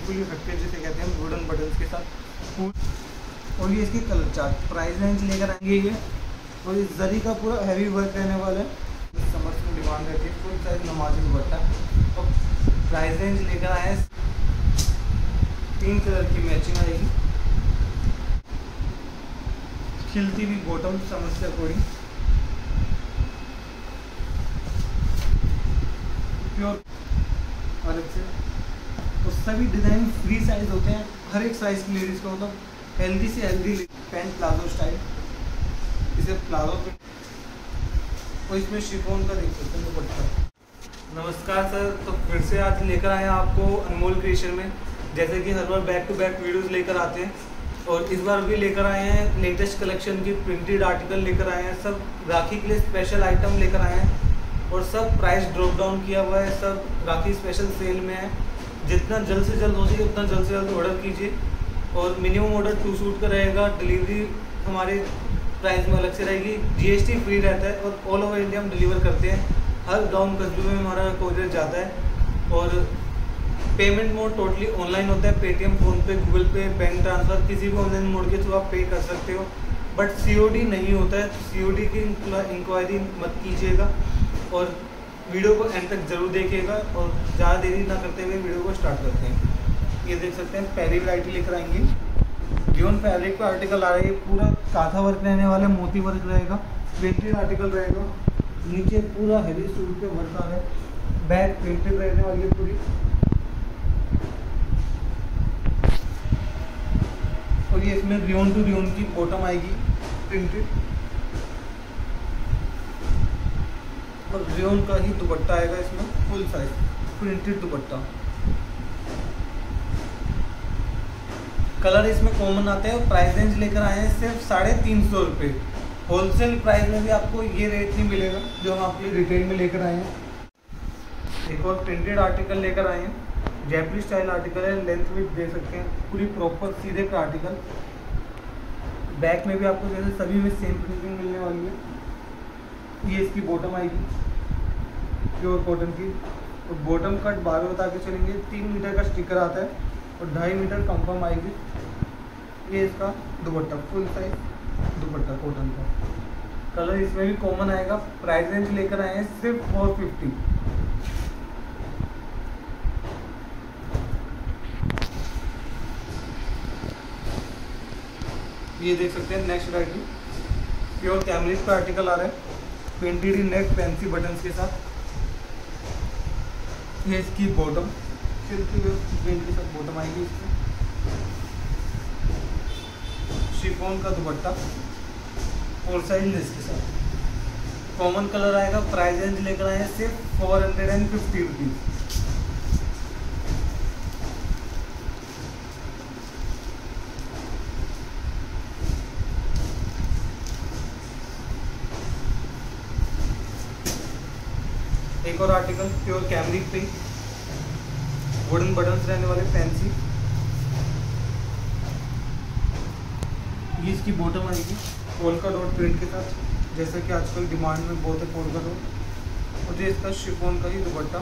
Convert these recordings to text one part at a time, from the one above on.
बिल्कुल ही हटके जिसे कहते हैं वुडन बटन्स के साथ। और ये इसकी कलर चार्ट प्राइस रेंज लेकर आएंगे ये। और इस जरी का पूरा हैवी वर्क रहने वाला है, समर्स में डिमांड रहती है, फुल साइज नमाजी दुपट्टा। और प्राइस रेंज लेकर आए हैं 3 कलर की मैचिंग आएगी, खिलती हुई बॉटम समर्स के अकॉर्डिंग, प्योर अलग से। और सभी डिज़ाइन फ्री साइज होते हैं, हर एक साइज़ की लेडीज़ को, मतलब हेल्दी से हेल्दी पैंट प्लाजो स्टाइल, इसे प्लाजो पे। और इसमें शिफॉन का देख सकते हैं दुपट्टा। नमस्कार सर, तो फिर से आज लेकर आए हैं आपको अनमोल क्रिएशन में। जैसे कि हर बार बैक टू बैक वीडियोस लेकर आते हैं, और इस बार भी लेकर आए हैं लेटेस्ट कलेक्शन की प्रिंटेड आर्टिकल लेकर आए हैं। सब राखी के लिए स्पेशल आइटम लेकर आए हैं, और सब प्राइस ड्रॉप डाउन किया हुआ है, सब राखी स्पेशल सेल में है। जितना जल्द से जल्द हो सके उतना जल्द से जल्द ऑर्डर कीजिए। और मिनिमम ऑर्डर 2 सूट का रहेगा, डिलीवरी हमारे प्राइस में अलग से रहेगी, GST फ्री रहता है, और ऑल ओवर इंडिया हम डिलीवर करते हैं। हर गाँव कस्बे में हमारा कोरियर जाता है। और पेमेंट मोड टोटली ऑनलाइन होता है, पेटीएम, फ़ोनपे, गूगल पे, बैंक ट्रांसफ़र, किसी भी ऑनलाइन मोड के थ्रू आप पे कर सकते हो। बट COD नहीं होता है, COD की इंक्वायरी मत कीजिएगा। और वीडियो को एंड तक जरूर देखिएगा, और ज़्यादा देरी ना करते हुए वीडियो को स्टार्ट करते हैं। ये देख सकते हैं पहली वैरायटी लेकर आएंगे। ड्यून फैब्रिक का आर्टिकल आ रहा है, पूरा काथा वर्क रहने वाला, मोती वर्क रहेगा, प्रिंटेड आर्टिकल रहेगा। नीचे पूरा हैवी सूट पे वर्क आ रहा है, बैक प्रिंटेड रहने वाली है पूरी। और ये इसमें रियोन टू रियोन की बॉटम आएगी प्रिंटेड, और रियोन का ही दुपट्टा आएगा इसमें, फुल साइज प्रिंटेड दुपट्टा। कलर इसमें कॉमन आते हैं। और प्राइस रेंज लेकर आए हैं सिर्फ 350 रुपये। होलसेल प्राइस में भी आपको ये रेट नहीं मिलेगा जो हम आपके रिटेल में लेकर आए हैं। एक और प्रिंटेड आर्टिकल लेकर आए हैं, जयपुरी स्टाइल आर्टिकल है, लेंथ भी दे सकते हैं, पूरी प्रॉपर सीधे का आर्टिकल। बैक में भी आपको जैसे सभी में सेम प्रिंटिंग मिलने वाली है। ये इसकी बॉटम आएगी प्योर कॉटन की, और बॉटम कट बार बता के चलेंगे, 3 मीटर का स्टिकर आता है, और 2.5 मीटर कंफर्म आएगी। ये इसका दुपट्टा, फुल साइज दुपट्टा कॉटन का। कलर इसमें भी कॉमन आएगा। प्राइस रेंज लेकर आए हैं सिर्फ 450। ये देख सकते हैं नेक्स्ट वैरायटी, प्योर कैमरिक का आर्टिकल आ रहा है, प्रिंटेड नेक फैंसी बटन्स के साथ। ये इसकी बॉटम, सिल्की प्रिंट के साथ बॉटम आएगी इसकी। शिफॉन का दुपट्टा, फोर साइड लेस के साथ। कॉमन कलर आएगा। प्राइस रेंज लेकर आए हैं सिर्फ 450 रुपीज़। एक और आर्टिकल प्योर कैमरिक पे, वुडन बटन्स रहने वाले फैंसी। ये इसकी बॉटम आएगी पोल्का डॉट प्रिंट के साथ, जैसा कि आजकल डिमांड में बहुत है पोल्का डॉट। और ये इसका शिफॉन का ही दुपट्टा,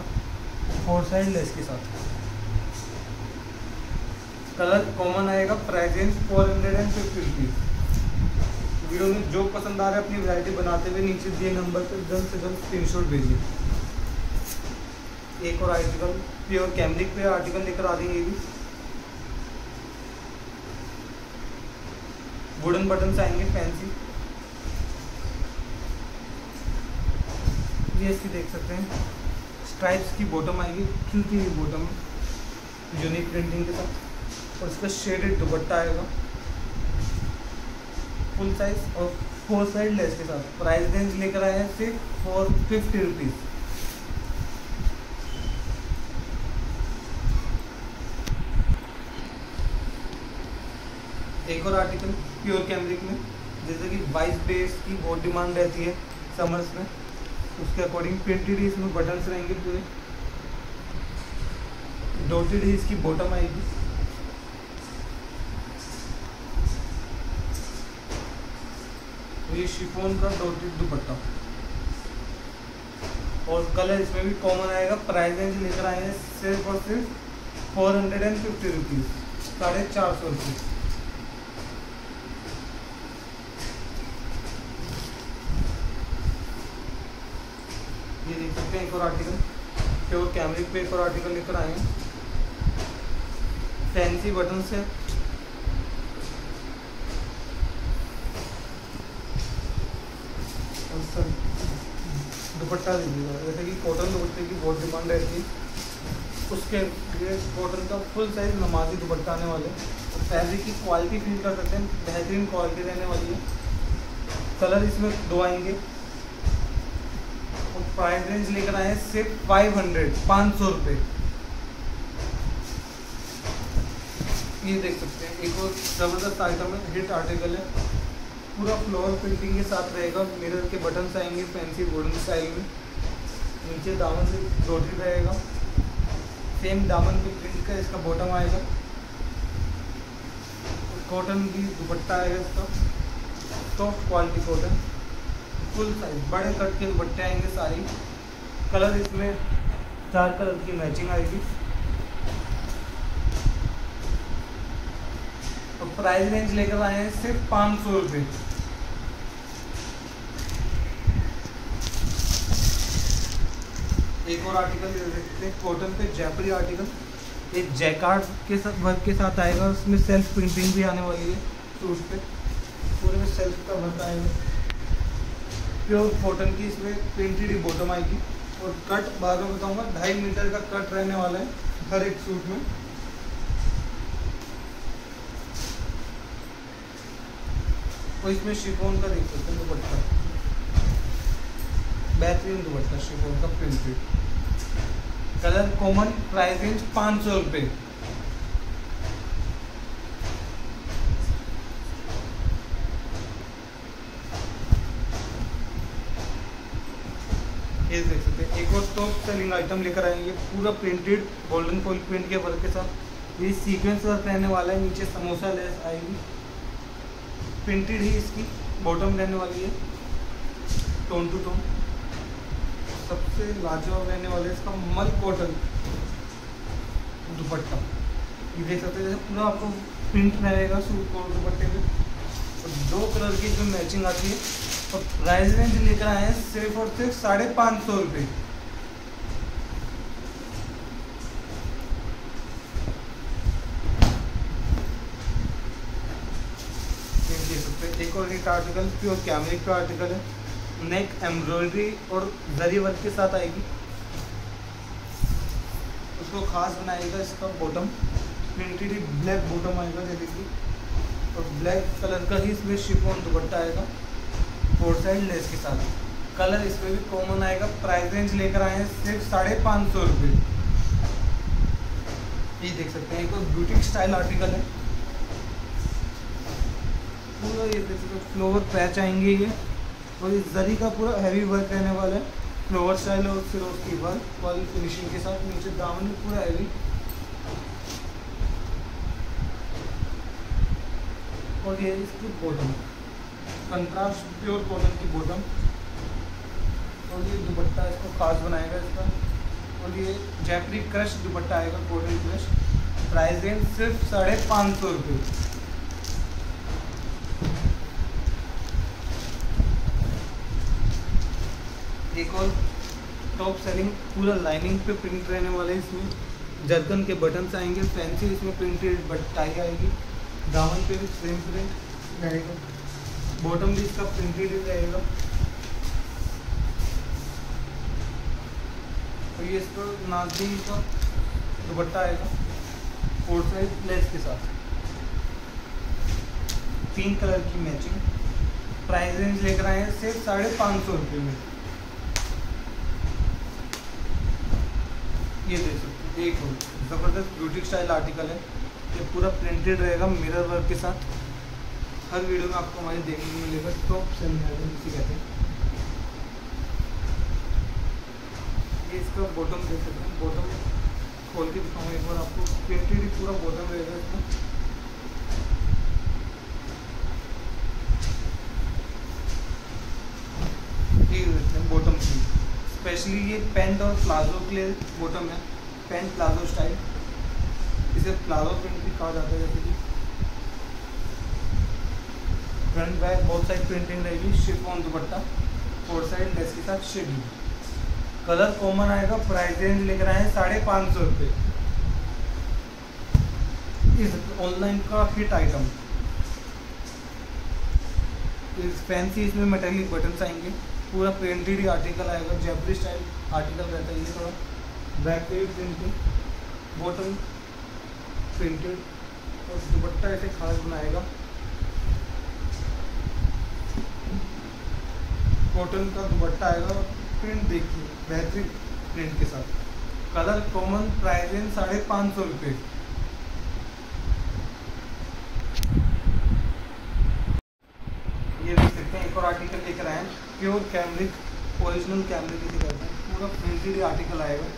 4 साइड लेस के साथ। कलर कॉमन आएगा। Price range 450 rupees. वीडियो में जो पसंद आ रहा है अपनी वैरायटी बनाते हुए नीचे दिए नंबर पर जल्द से जल्द स्क्रीनशॉट भेजिए। एक और आर्टिकल प्योर कैमरिक पे आर्टिकल लेकर आ देंगे। ये भी वुडन बटन्स आएंगे फैंसी। ये इसकी देख सकते हैं स्ट्राइप्स की बॉटम आएगी, खिलती हुई बॉटम यूनिक प्रिंटिंग के साथ। और इसका शेडेड दुपट्टा आएगा फुल साइज और 4 साइड लेस के साथ। प्राइस रेंज लेकर आए हैं सिर्फ 450 रुपीज़। एक और आर्टिकल प्योर कैमरिक में, जैसे कि 22 बेस की बहुत डिमांड रहती है समर्स में, उसके अकॉर्डिंग प्रिंटेड ही इसमें बटन्स रहेंगे पूरे। डॉटेड ही इसकी बॉटम आएगी। ये शिफॉन का डॉटेड दुपट्टा और कलर इसमें भी कॉमन आएगा। प्राइस रेंज लेकर आए हैं सिर्फ और सिर्फ 450 रुपीज़, 450 रुपये। ये देख सकते हैं एक और आर्टिकल, प्योर कैमरिक पे एक और आर्टिकल लेकर आए हैं। फैंसी बटन से सर दुपट्टा दीजिएगा, जैसे कि कॉटन दुपट्टे की बहुत डिमांड रहती है, उसके लिए कॉटन का फुल साइज नमाजी दुपट्टा आने वाले। फैब्रिक की क्वालिटी फील कर सकते हैं, बेहतरीन क्वालिटी रहने वाली है। कलर इसमें 2 आएंगे और प्राइस रेंज लेकर आए हैं सिर्फ 500 रुपये। ये देख सकते हैं एक और ज़बरदस्त आइटम है, हिट आर्टिकल है, पूरा फ्लोर प्रिंटिंग के साथ रहेगा। मिरर के बटन्स आएंगे फैंसी गोल्डन स्टाइल में, नीचे दामन से रोटी रहेगा, सेम दामन की प्रिंट का इसका बॉटम आएगा। कॉटन की दुपट्टा आएगा इसका, soft quality cotton, full size बड़े कट के दुपट्टे आएंगे सारी। कलर इसमें 4 कलर की मैचिंग आएगी। तो प्राइस रेंज लेकर आए हैं सिर्फ 500 रुपये। एक और आर्टिकल देखते हैं, कॉटन पे जयपुरी आर्टिकल, एक जैकार्ड के साथ वर्क के साथ आएगा, उसमें सेल्फ प्रिंटिंग भी आने वाली है। सूट पे पूरे में सेल्फ का वर्क आएगा, प्योर कॉटन की इसमें प्रिंटेड बॉटम आएगी। और कट बाद में बताऊंगा, 2.5 मीटर का कट रहने वाला है हर एक सूट में। और इसमें शिफॉन का देख सकते हैं दुपट्टा, बेहतरीन दुपट्टा शिफॉन का printed. Colour common, price range 500 रुपये। ये देख सकते हैं एक और टॉप सेलिंग आइटम लेकर आएंगे, पूरा प्रिंटेड गोल्डन फॉइल प्रिंट के वर्क के साथ। ये सीक्वेंस वर्क रहने वाला है, नीचे समोसा लेस आएगी, प्रिंटेड ही इसकी बॉटम रहने वाली है, टोन टू टोन। सबसे लाजवाब रहने वाला है इसका मल कॉटन दुपट्टा। ये देख सकते हैं जैसे पूरा आपको प्रिंट रहेगा सूट को दुपट्टे में, और 2 कलर की इसमें मैचिंग आती है। और प्राइस रेंज लेकर आए हैं सिर्फ और सिर्फ 550 रुपये। एक और एक आर्टिकल प्योर कैमरिक का आर्टिकल है, नेक एम्ब्रॉयडरी और जरी वर्क के साथ आएगी। उसको खास बनाएगा इसका बॉटम, प्रिंटेड ब्लैक बॉटम आएगा जैसे कि, और ब्लैक कलर का ही इसमें शिफॉन दुपट्टा आएगा 4 साइड लेस के साथ। कलर इसमें भी कॉमन आएगा। प्राइस रेंज लेकर आए हैं सिर्फ 550 रुपये। ये देख सकते हैं एक और ब्यूटी स्टाइल आर्टिकल है, पूरा ये देख सकते हैं फ्लोवर पैच आएंगे ये, और इस जरी का पूरा हैवी वर्क रहने वाला है, फ्लोवर स्टाइल और फिर उसकी वर्क वाली फिनिशिंग के साथ। नीचे दामन भी पूरा हैवी, और ये इसकी बॉटम कंट्रास्ट प्योर कॉटन की बॉटम, और ये दुपट्टा इसको खास बनाएगा इसका। और ये जयपुरी क्रश दुपट्टा आएगा, कॉटन क्रश। प्राइस रेंज सिर्फ 550 रुपये। एक और टॉप सेलिंग, पूरा लाइनिंग पे प्रिंट रहने वाले, इसमें जर्कन के बटन्स आएंगे, फैंसी इसमें प्रिंटेड टाई आएगी, दामन पे भी सेम प्रिंट रहेगा, बॉटम भी इसका प्रिंटेड ही रहेगा। और ये इसका नाजी का दुपट्टा आएगा 4 साइड लेस के साथ, 3 कलर की मैचिंग। प्राइस रेंज लेकर आए हैं सिर्फ 550 रुपये में। ये देख सकते हैं एक ज़बरदस्त ब्यूटी स्टाइल आर्टिकल है, ये पूरा प्रिंटेड रहेगा मिरर वर्क के साथ। हर वीडियो में आपको हमारे देखने को मिलेगा, टॉप सेलिंग आइटम इसे कहते हैं। ये इसका बॉटम देख सकते हैं, बॉटम खोल के दिखाऊंगा एक बार आपको, प्रिंटेड ही पूरा बॉटम रहेगा इसका। ये देखते हैं बॉटम की, स्पेशली ये पैंट और प्लाजो के लिए बॉटम है, पैंट प्लाजो स्टाइल। इसे प्लाजो प्रिंट भी कहा जाता है। जैसे कि फ्रंट बैक बहुत साइड प्रिंटिंग रहेगी, शिफॉन दुपट्टा, 4 साइड लेस के साथ शेडिंग। कलर कॉमन आएगा, प्राइस रेंज लेकर आए हैं 550 रुपये। इस ऑनलाइन का हिट आइटम, इस फैंसी इसमें मेटेलिक बटन्स आएंगे, पूरा प्रिंटेड आर्टिकल आएगा, जैपरी स्टाइल आर्टिकल रहता है ये। थोड़ा बैक पे प्रिंटिंग, बॉटम प्रिंटेड और दुपट्टा ऐसे खास बनाएगा। कॉटन का दुपट्टा आएगा, प्रिंट देखिए बेहतरीन प्रिंट के साथ। कलर कॉमन, प्राइस रेंज 550 रुपये। ये देख सकते हैं एक और आर्टिकल लेकर आए हैं, प्योर कैमरिक, ओरिजिनल कैमरिक इसे कहते हैं, पूरा प्रिंटेड आर्टिकल आएगा।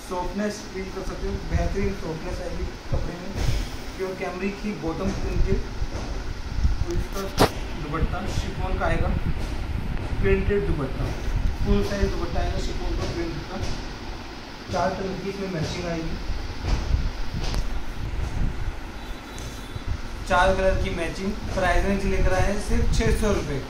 सॉफ्टनेस फील कर सकते हो, बेहतरीन सॉफ्टनेस आएगी कपड़े में। प्योर कैमरिक की बॉटम प्रिंटेड, और इसका दुपट्टा शिफॉन का आएगा, प्रिंटेड दुपट्टा, फुल साइज दुपट्टा आएगा शिफॉन का प्रिंट का। 4 कलर की इसमें मैचिंग आएगी, 4 कलर की मैचिंग। प्राइस रेंज लेकर आए हैं सिर्फ 600 रुपये।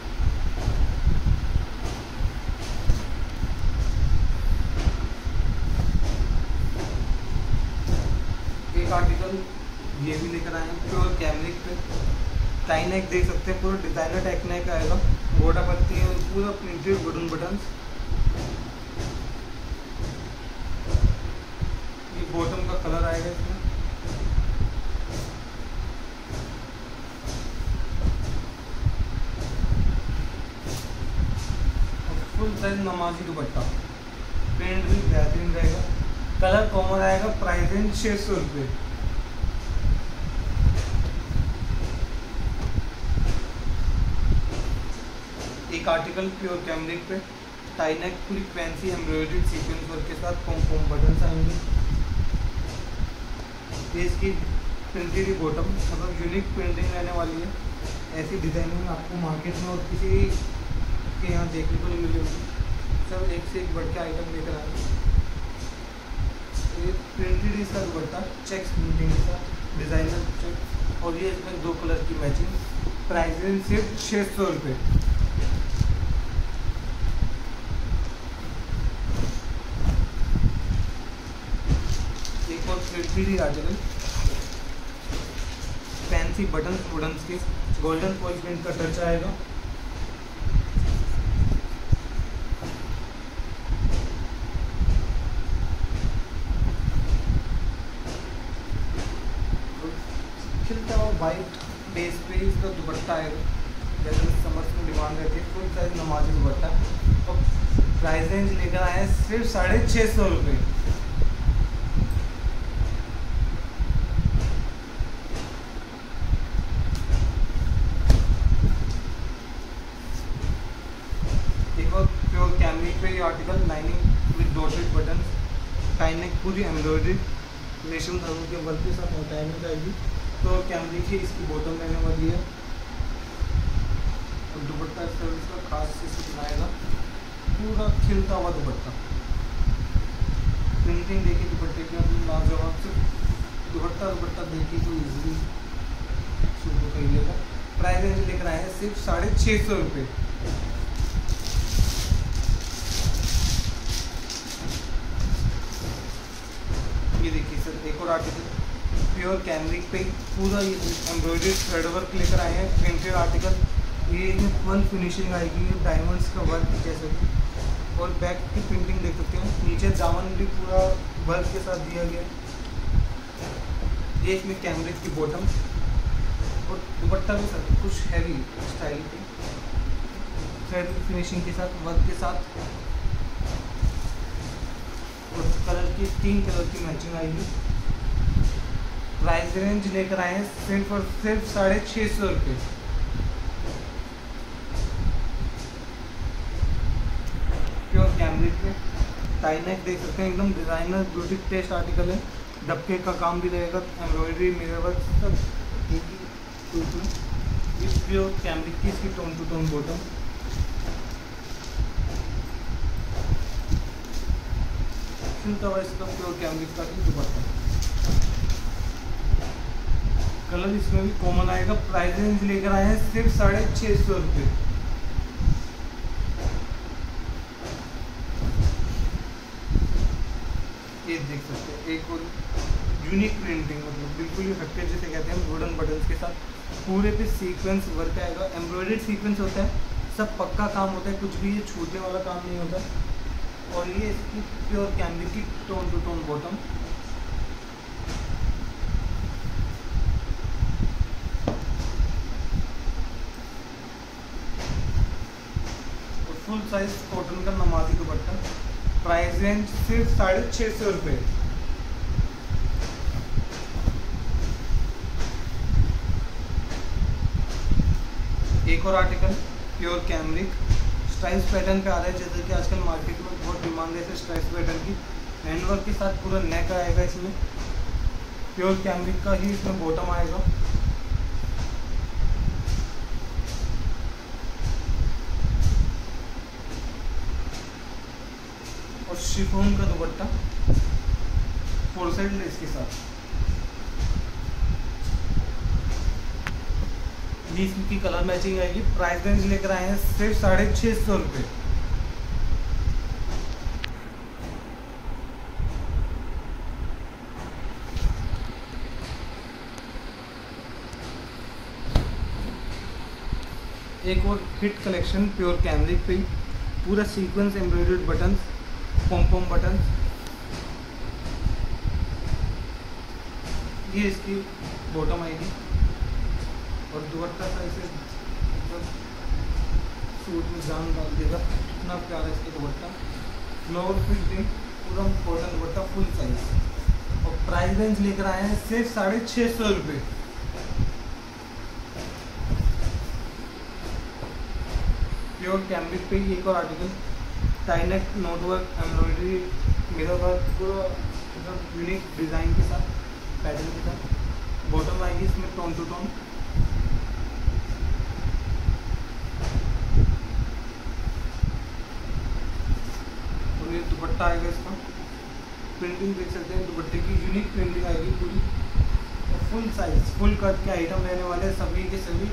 एक आर्टिकल ये भी लेकर आए हैं प्योर कैमरिक पे, टाई नेक देख सकते हैं, पूरा डिजाइनर टाइप नेक आएगा, गोटा पत्ती है, पूरा प्रिंटेड वुडन बटन्स। ये बॉटम का कलर आएगा इसमें, फुल साइज नमाजी दुपट्टा, प्रिंट भी बेहतरीन रहेगा। कलर कॉमन आएगा, प्राइस रेंज 600 रुपये। एक आर्टिकल प्योर कैमरिक पे, टाई नेक, पूरी फैंसी एम्ब्रॉयडरी सीक्वेंस वर्क के साथ पॉम बटन्स आएंगे। ये इसकी प्रिंटेड बॉटम, मतलब यूनिक प्रिंटिंग रहने वाली है। ऐसी डिजाइनिंग आपको मार्केट में और किसी के यहाँ देखने को नहीं मिलेगी। सब एक से एक बढ़ के आइटम लेकर आए। ये प्रिंटेड इसका दुपट्टा, चेक्स प्रिंटिंग के साथ डिजाइनर चेक, और ये इसमें 2 कलर की मैचिंग। प्राइस रेंज सिर्फ 600 रुपये। एक और printed article, fancy buttons woodens के, गोल्डन फॉइल प्रिंट का टच आएगा। खिलता हुआ वाइट बेस पे इसका दुपट्टा आएगा, जैसे समर्स में डिमांड रहती है, फुल साइज नमाजी दुपट्टा। और प्राइस रेंज लेकर आए हैं सिर्फ 650 रुपये। एक और प्योर कैमरिक पे ये article, lining with dotted button, tie neck, पूरी एम्ब्रॉयडरी रेशम धागों के वर्क के साथ टाइमिंग आएगी। तो कैमरिक ही इसकी बॉटम रहने वाली है, और दुपट्टा इसका खास से बनाएगा, पूरा खिलता हुआ दुपट्टा। प्रिंटिंग देखिए दुपट्टे की, लाजवाब से दुपट्टा देखिए तो इजीली शुरू कर लेगा। प्राइस रेंज लेकर आए हैं सिर्फ 650 रुपये। ये देखिए सर एक और आर्टिकल प्योर कैमरिक पे, पूरा ये एम्ब्रॉयडरी थ्रेड वर्क लेकर आए हैं, प्रिंटेड आर्टिकल। ये फन फिनिशिंग आएगी, डायमंड्स का वर्क जैसे, और बैक की प्रिंटिंग देख सकते हैं, नीचे दामन भी पूरा वर्क के साथ दिया गया। ये इसमें कैमरिक की बॉटम, और दुपट्टा भी सर कुछ हैवी स्टाइल की थ्रेड फिनिशिंग के साथ, वर्क के साथ, और कलर की 3 कलर की मैचिंग आएगी। प्राइस रेंज लेकर आए हैं सिर्फ और सिर्फ 650 रुपये। प्योर कैमरिक पे, टाई नेक देख सकते हैं, एकदम डिजाइनर ब्यूटी टेस्ट आर्टिकल है। डबके का काम भी रहेगा, एम्ब्रॉयडरी, मिरर वर्क सब एक ही। प्योर कैमरिक की इसकी टोन टू टोन बॉटम, इसका प्योर कैमरिक का दुपट्टा। कलर इसमें भी कॉमन आएगा। प्राइस रेंज लेकर आए हैं सिर्फ 650 रुपये। ये देख सकते हैं एक और यूनिक प्रिंटिंग, मतलब बिल्कुल ही हटके जैसे कहते हैं वुडन बटन्स के साथ पूरे पे सीक्वेंस वर्क आएगा। एम्ब्रॉयडर्ड सीक्वेंस होता है, सब पक्का काम होता है, कुछ भी ये छूटने वाला काम नहीं होता। और ये इसकी प्योर कैमरिक की टोन टू टोन बॉटम, और फुल साइज कॉटन का नमाजी दुपट्टा। प्राइस रेंज सिर्फ 650 रुपये। एक और article pure cambric stripes pattern पे आ रहा है, जैसे कि आजकल मार्केट में बहुत डिमांड है स्ट्राइप्स पैटर्न की। हैंडवर्क के साथ पूरा नेक आएगा, इसमें प्योर कैमरिक का ही इसमें बॉटम आएगा। और शिफॉन का दुपट्टा 4 साइड लेस के साथ। ये इसकी कलर मैचिंग आएगी। प्राइस रेंज लेकर आए हैं सिर्फ 650 रुपये। एक और हिट कलेक्शन प्योर कैमरिक पे पूरा सीक्वेंस एम्ब्रॉयडर्ड बटन्स, पॉम बटन्स। ये इसकी बॉटम आएगी और दुपट्टा सा इसे मतलब सूट में जान डाल देगा, इतना प्यारा इसका दुपट्टा। फ्लोर प्रिंटिंग पूरा कॉटन दुपट्टा फुल साइज। और प्राइस रेंज लेकर आए हैं सिर्फ 650 रुपये। प्योर कैमरिक पे एक और article tie neck note work embroidery mirror work पूरा एकदम यूनिक डिज़ाइन के साथ पैटर्न के साथ। बॉटम आएगी इसमें टोन टू टोन। और ये दुपट्टा आएगा, इसका प्रिंटिंग देख सकते हैं, दुपट्टे की यूनिक प्रिंटिंग आएगी पूरी। और फुल साइज फुल कट के आइटम रहने वाले सभी के सभी।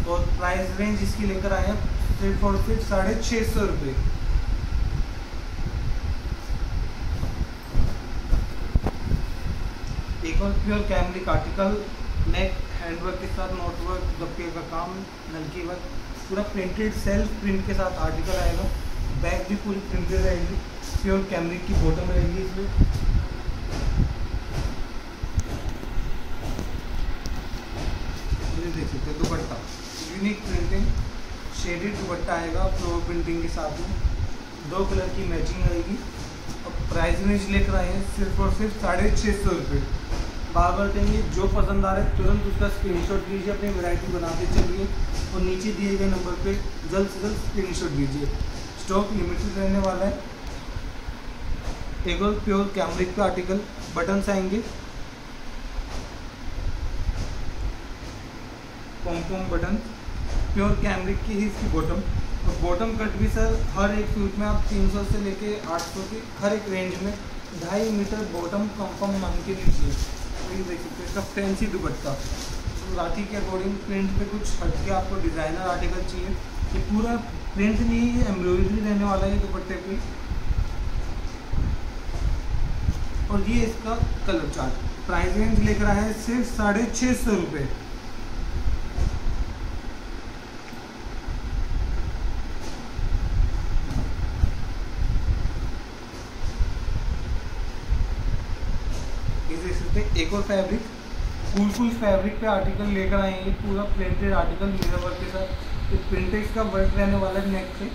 और प्राइस रेंज इसकी लेकर आए हैं सिर्फ और सिर्फ 650 रुपये। एक और प्योर कैमरिक आर्टिकल नेक हैंडवर्क के साथ नोट वर्क, दबके का काम, नलकी वर्क, पूरा प्रिंटेड सेल्फ प्रिंट के साथ आर्टिकल आएगा। बैक भी पूरी प्रिंटेड रहेगी। प्योर कैमरिक की बॉटम रहेगी इसमें। ये देख सकते हैं दुपट्टा यूनिक प्रिंटिंग शेडेड दुपट्टा आएगा फ्लोर प्रिंटिंग के साथ में। 2 कलर की मैचिंग आएगी। और प्राइस रेंज लेकर आए हैं सिर्फ और सिर्फ 650 रुपये। बार बार कहेंगे जो पसंद आ रहा है तुरंत उसका स्क्रीनशॉट लीजिए, अपनी वैरायटी बनाते चलिए और नीचे दिए गए नंबर पे जल्द से जल्द स्क्रीनशॉट लीजिए। स्टॉक लिमिटेड रहने वाला है। एक और प्योर कैमरिक का आर्टिकल बटन्स आएंगे, पॉम बटन, प्योर कैमरिक की ही इसकी बॉटम। और बॉटम कट भी सर हर एक सूट में आप 300 से लेके 800 की हर एक रेंज में 2.5 मीटर बॉटम कंफर्म मांग के लीजिए। तो ये देख सकते हैं इसका फैंसी दुपट्टा। तो राखी के अकॉर्डिंग प्रिंट पे कुछ हटके आपको डिज़ाइनर आर्टिकल चाहिए। ये पूरा प्रिंट नहीं है, ये एम्ब्रॉयडरी रहने वाला है दुपट्टे पे। और ये इसका कलर चार्ट। प्राइस रेंज लेकर आया है सिर्फ 650 रुपये। एक और फैब्रिक कूल फैब्रिक पे आर्टिकल लेकर आएंगे, पूरा प्रिंटेड आर्टिकल मिरर वर्क के साथ। ये प्रिंटेड का वर्क रहने वाला है नेक पे।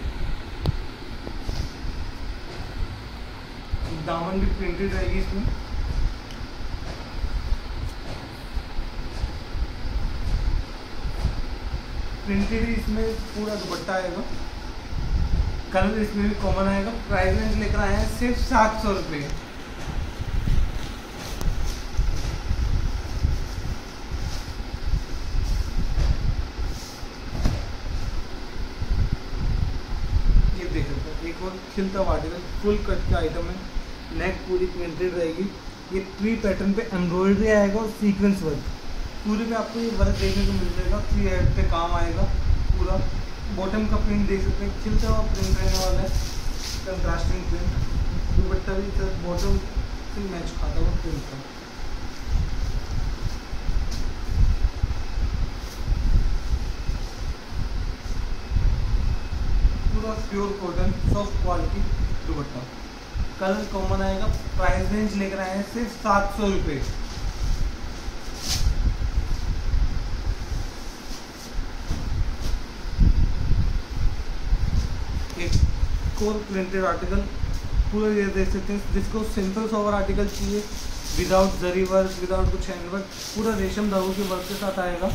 दामन भी प्रिंटेड रहेगी इसमें। प्रिंटेड ही इसमें पूरा दुपट्टा आएगा। कलर इसमें भी कॉमन आएगा। प्राइस रेंज लेकर आए हैं सिर्फ 700 रुपये। एक और खिलता हुआ आर्टिकल फुल कट का आइटम है। नेक पूरी प्रिंटेड रहेगी। ये ट्री पैटर्न पे एम्ब्रॉयडरी आएगा और सीक्वेंस वर्क। पूरे पे आपको ये वर्क देखने को मिल जाएगा, फ्री हेड पे काम आएगा पूरा। बॉटम का प्रिंट देख सकते हैं, खिलता हुआ प्रिंट रहने वाला है, कंट्रास्टिंग प्रिंट। दुपट्टा भी सर बॉटम से मैच खाता हुआ प्रिंट का। पूरा प्योर कॉटन सॉफ्ट क्वालिटी दुपट्टा। कलर कॉमन आएगा। प्राइस रेंज लेकर आए हैं सिर्फ 700 रुपये। एक और प्रिंटेड आर्टिकल पूरा ये देख सकते हैं, जिसको सिंपल सोवर आर्टिकल चाहिए विदाउट जरी वर्क, विदाउट कुछ हैंड वर्क, पूरा रेशम धागों के वर्क के साथ आएगा।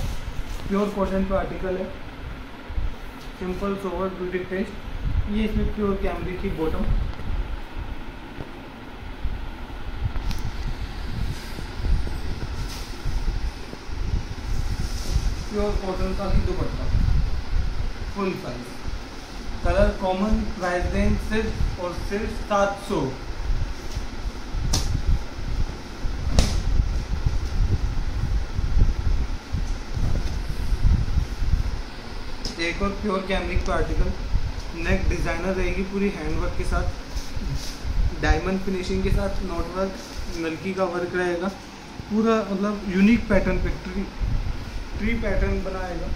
प्योर कॉटन पे आर्टिकल है, सिंपल सोवर ब्यूटी टेस्ट। ये इसमें प्योर कैमरिक की बॉटम, प्योर कॉटन का ही dupatta full size. Colour common. Price range सिर्फ और सिर्फ 700। एक और प्योर कैमरिक का आर्टिकल, नेक डिजाइनर रहेगी पूरी हैंडवर्क के साथ, डायमंड फिनिशिंग के साथ, नॉट वर्क, नलकी का वर्क रहेगा पूरा, मतलब यूनिक पैटर्न पे ट्री पैटर्न बनाएगा।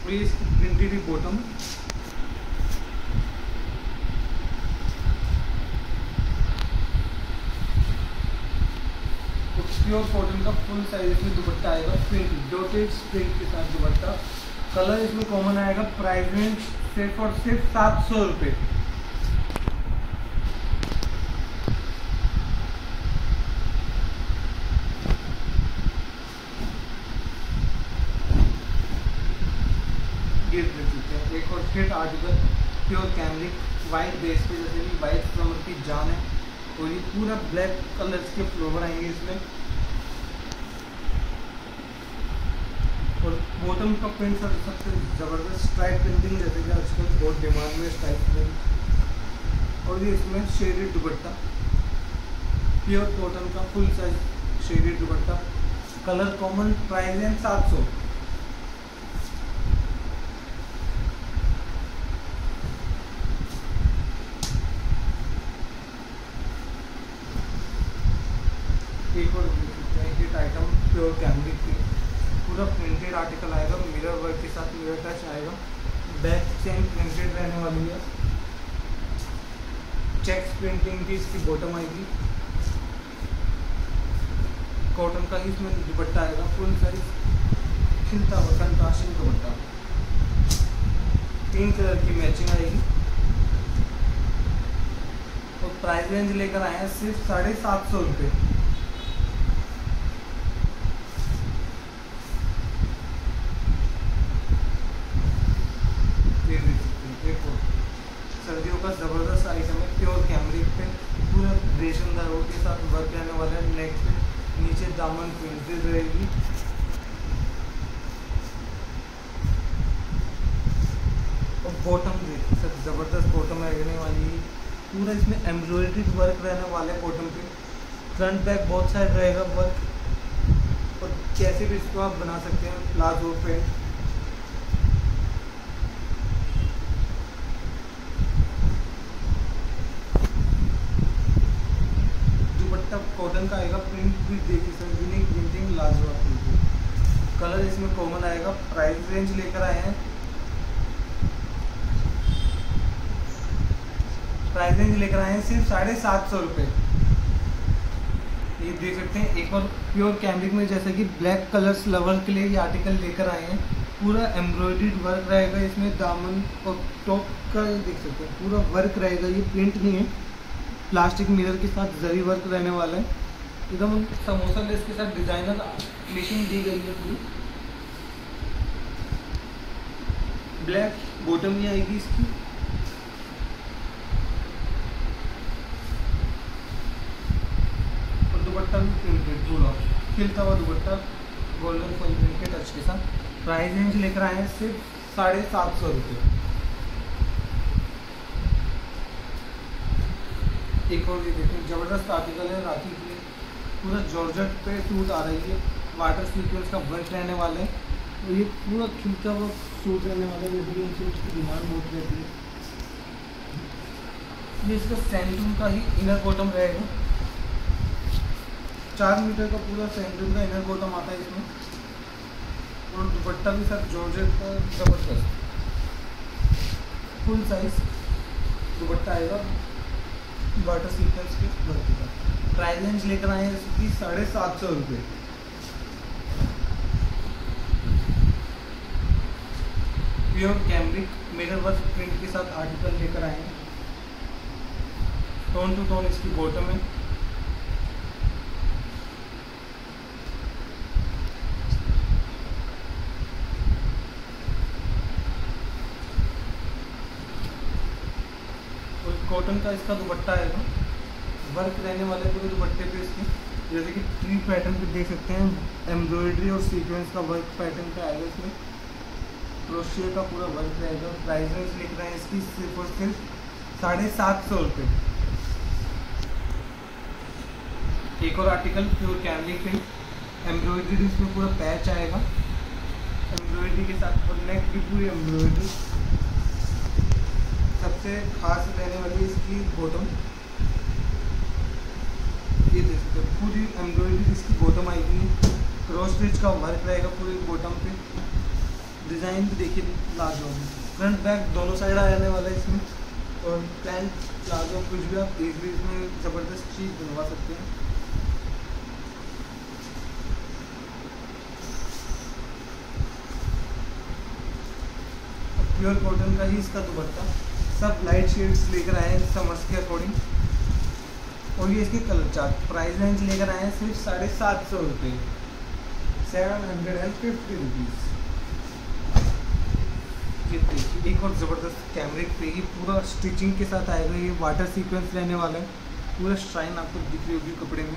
Please printed he bottom, pure cotton का फुल साइज इसमें दुपट्टा आएगा, प्रिंट डॉटेड प्रिंट के साथ दुपट्टा। कलर इसमें कॉमन आएगा। प्राइस रेंज सिर्फ और सिर्फ 700 रुपये। एक और fit article pure cambric, white base पे, जैसे कि वाइट फ्लावर की जान है, और ये पूरा ब्लैक कलर्स के फ्लावर आएंगे इसमें। और बॉटम का प्रिंट सबसे ज़बरदस्त स्ट्राइप प्रिंटिंग, जैसे कि आजकल बहुत डिमांड में स्ट्राइप प्रिंट। और ये इसमें शेडेड दुपट्टा, प्योर कॉटन का फुल साइज शेडेड दुपट्टा। Colour common. प्राइस है 700। एक और हिट आइटम प्योर कैमरिक की, पूरा प्रिंटेड आर्टिकल आएगा, मिरर वर्क के साथ मिरर टच आएगा, बैक चेन प्रिंटेड रहने वाली है, चेक्स प्रिंटिंग की इसकी बॉटम आएगी, कॉटन का ही इसमें दुपट्टा आएगा, फुल साइज खिलता हुआ कंट्रास्टिंग दुपट्टा, 3 कलर की मैचिंग आएगी। और प्राइस रेंज लेकर आए हैं सिर्फ 750 रुपये। सर्दियों का ज़बरदस्त आइटम है, प्योर कैमरिक पे, पूरा रेशम धागों के साथ वर्क रहने वाला है। नेक पे नीचे दामन प्रिंटेड रहेगी, और बॉटम देखिए सर ज़बरदस्त बॉटम रहने वाली है, पूरा इसमें एम्ब्रॉयडरी वर्क रहने वाला है बॉटम पे। फ्रंट बैक बहुत साइड रहेगा वर्क, और कैसे भी इसको आप बना सकते हैं प्लाजो पे। कॉटन का आएगा, प्रिंट भी देखिए सर, यूनिक प्रिंटिंग, लाजवाब प्रिंटिंग। कलर इसमें कॉमन आएगा। प्राइस रेंज लेकर आए हैं, सिर्फ 750 रुपये। ये देख सकते हैं एक और प्योर कैमरिक में, जैसे कि ब्लैक कलर्स लवर के लिए ये आर्टिकल लेकर आए हैं। पूरा एम्ब्रॉयडर्ड वर्क रहेगा इसमें, दामन और टॉप का देख सकते हैं पूरा वर्क रहेगा, ये प्रिंट नहीं है। प्लास्टिक मिरर के साथ जरी वर्क रहने वाला है, एकदम समोसा लेस के साथ डिजाइनर फिनिशिंग दी गई है पूरी। ब्लैक बॉटम ही आएगी इसकी, और दुपट्टा भी प्रिंटेड पूरा खिलता हुआ दुपट्टा, गोल्डन फॉइल प्रिंट के टच के साथ। प्राइस रेंज लेकर आए हैं सिर्फ 750 रुपये। एक और ये देखें ज़बरदस्त आर्टिकल है, राखी के लिए पूरा जॉर्जेट पे सूट आ रही है, वाटर सीक्वेंस का वर्क रहने वाला है। और ये पूरा खिलता हुआ सूट रहने वाला है, जैसे कि इन सूट की डिमांड बहुत रहती है। ये इसका सैंडून का ही इनर बॉटम रहेगा, 4 मीटर का पूरा सैंडून का इनर बॉटम आता है इसमें। और दुपट्टा भी सर जॉर्जेट का ज़बरदस्त फुल साइज दुपट्टा आएगा वाटर सीक्वेंस के वर्क का। प्राइस रेंज लेकर आए हैं इसकी 750 रुपये। Pure cambric mirror work print के साथ आर्टिकल लेकर आए हैं। टोन टू टोन इसकी बॉटम है। कॉटन का इसका दुपट्टा आएगा, वर्क रहने वाले पूरे दुपट्टे पे इसके, जैसे कि ट्री पैटर्न पे देख सकते हैं, एम्ब्रॉयडरी और सीक्वेंस का वर्क पैटर्न पे आएगा। इसमें क्रोशिया का पूरा वर्क रहेगा। प्राइस रेंज लिख रहे हैं इसकी सिर्फ और सिर्फ 750 रुपये। एक और article pure cambric print, embroidery इसमें पूरा पैच आएगा एम्ब्रॉयडरी के साथ, और नेक की पूरी एम्ब्रॉयडरी। सबसे खास रहने वाली इसकी बॉटम, ये देख सकते हैं पूरी एम्ब्रॉयडरी इसकी बॉटम आएगी। क्रॉस स्टिच का वर्क रहेगा पूरी बॉटम पे। डिज़ाइन भी देखिए लाजवाब, फ्रंट बैक दोनों साइड आ जाने वाला है इसमें। और पैंट प्लाजो कुछ भी आप इजली इसमें ज़बरदस्त चीज़ बनवा सकते हैं। प्योर कॉटन का ही इसका दुपट्टा, सब लाइट शेड्स लेकर आए हैं समर्स के अकॉर्डिंग। और ये इसके कलर चार्ट। प्राइस रेंज लेकर आए हैं सिर्फ 750 रुपये, 750 रुपीज़। ये देखिए एक और ज़बरदस्त कैमरिक पे ही पूरा स्टिचिंग के साथ आएगा। ये वाटर सीक्वेंस रहने वाला है, पूरा शाइन आपको दिख रही होगी कपड़े में।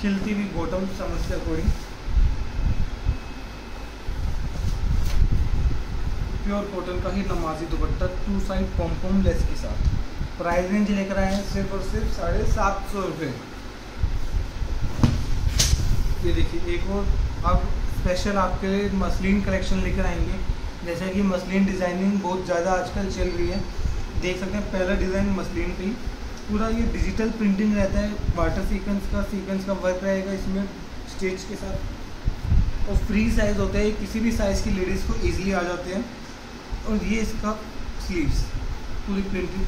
खिलती हुई बॉटम समर्स के अकॉर्डिंग। प्योर कॉटन का ही नमाजी दुपट्टा, 2 साइड पॉम लेस के साथ। प्राइस रेंज लेकर आए हैं सिर्फ और सिर्फ 750 रुपये। ये देखिए एक और आप स्पेशल आपके लिए मसलिन कलेक्शन लेकर आएंगे। जैसे कि मसलिन डिज़ाइनिंग बहुत ज़्यादा आजकल चल रही है, देख सकते हैं पहला डिज़ाइन मसलिन पे ही पूरा ये डिजिटल प्रिंटिंग रहता है। वाटर सीक्वेंस का वर्क रहेगा इसमें स्टिच के साथ। और फ्री साइज़ होता है, किसी भी साइज़ की लेडीज़ को ईजिली आ जाते हैं। और ये इसका स्लीव्स पूरी प्रिंटिंग,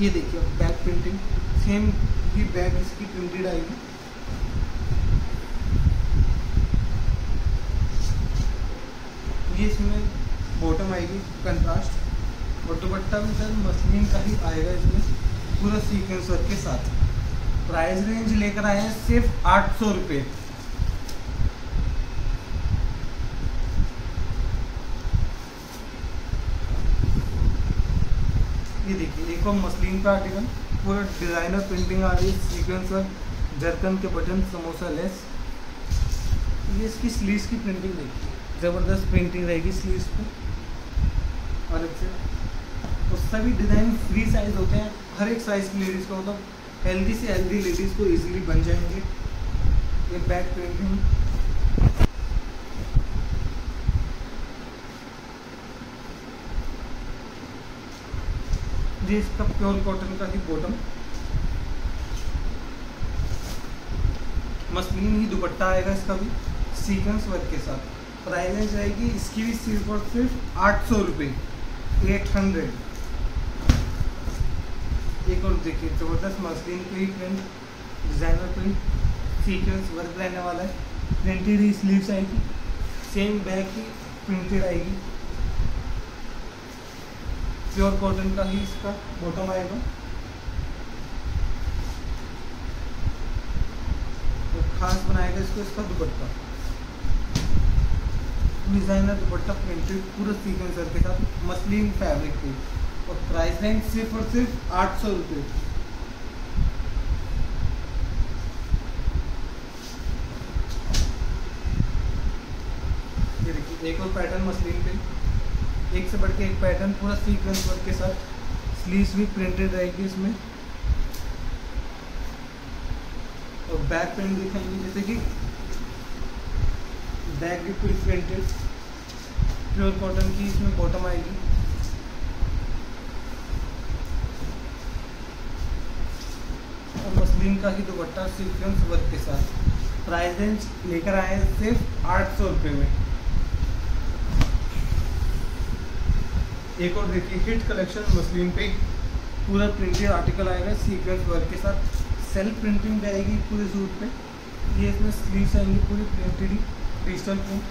ये देखिए बैक प्रिंटिंग सेम ही बैक इसकी प्रिंटेड आएगी। ये इसमें बॉटम आएगी कंट्रास्ट, और दुपट्टा भी सर मसलिन का ही आएगा इसमें पूरा सीक्वेंस वर्क के साथ। प्राइस रेंज लेकर आए हैं सिर्फ 800 रुपये। ये देखिए एक और मसलिन का आर्टिकल, पूरा डिज़ाइनर प्रिंटिंग आ रही है, सीक्वेंस वर्क, जरकन के बटन, समोसा लेस। ये इसकी स्लीव्स की प्रिंटिंग देखिए, ज़बरदस्त प्रिंटिंग रहेगी स्लीव्स पे अलग से। और सभी डिज़ाइन फ्री साइज़ होते हैं, हर एक साइज़ की लेडीज़ को, मतलब हेल्दी से हेल्दी लेडीज़ को इजीली बन जाएंगे। ये बैक प्रिंटिंग, ये इसका प्योर कॉटन का ही बॉटम, मसलिन ही दुपट्टा आएगा इसका भी सीक्वेंस वर्क के साथ। प्राइस रेंज रहेगी इसकी भी सिर्फ और सिर्फ 800 रुपये, 800। एक और देखिए ज़बरदस्त मसलिन पे ही print, designer print, sequence work रहने वाला है। प्रिंटेड ही स्लीव्स आएगी, सेम बैक ही प्रिंटेड आएगी। प्योर कॉटन का ही इसका बॉटम आएगा। तो खास बनाएगा इसको इसका दुपट्टा, डिज़ाइनर दुपट्टा प्रिंटेड पूरा सीक्वेंस वर्क के साथ, मसलिन फैब्रिक पे। और प्राइस रेंज सिर्फ और सिर्फ 800 रुपये। ये देखिए एक और पैटर्न मसलिन पे, एक से बढ़ के एक पैटर्न, पूरा सीक्वेंस वर्क के साथ। स्लीव्स भी प्रिंटेड रहेगी इसमें। और बैक प्रिंट दिखाएंगे, जैसे कि बैक भी फुल प्रिंटेड प्योर कॉटन की इसमें बॉटम आएगी। और मसलिन का ही दुपट्टा सीक्वेंस वर्क के साथ। प्राइस रेंज लेकर आए हैं सिर्फ 800 रुपये में। एक और देखिए हिट कलेक्शन मसलिन पे पूरा प्रिंटेड आर्टिकल आएगा सीक्वेंस वर्क के साथ। सेल्फ प्रिंटिंग जाएगी पूरे सूट पे। ये इसमें स्लीव्स आएंगी पूरी प्रिंटेड ही डिजिटल प्रिंट।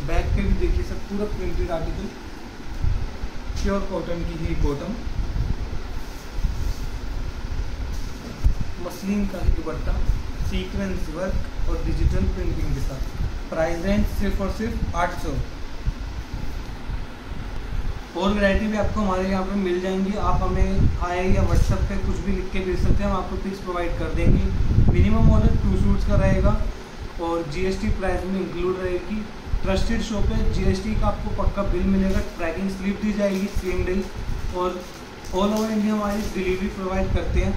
बैक पे भी देखिए सब पूरा प्रिंटेड आर्टिकल, प्योर कॉटन की ही बॉटम, मसलिन का ही दुपट्टा सीक्वेंस वर्क और डिजिटल प्रिंटिंग के साथ। प्राइस रेंज सिर्फ और सिर्फ 800। और वैरायटी भी आपको हमारे यहाँ पे मिल जाएंगी। आप हमें आए या व्हाट्सएप पे कुछ भी लिख के भेज सकते हैं, हम आपको पिक्स प्रोवाइड कर देंगे। मिनिमम ऑर्डर 2 सूट्स का रहेगा और जीएसटी प्राइस में इंक्लूड रहेगी। ट्रस्टेड शॉप है, जीएसटी का आपको पक्का बिल मिलेगा, ट्रैकिंग स्लिप दी जाएगी सेम डे। और ऑल ओवर इंडिया हमारी डिलीवरी प्रोवाइड करते हैं,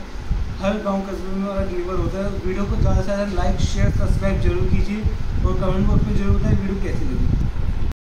हर गांव कस्बे में हमारा डिलीवर होता है। वीडियो को ज़्यादा से ज़्यादा लाइक शेयर सब्सक्राइब जरूर कीजिए और कमेंट बॉक्स में जरूर बताएं वीडियो कैसी लगी।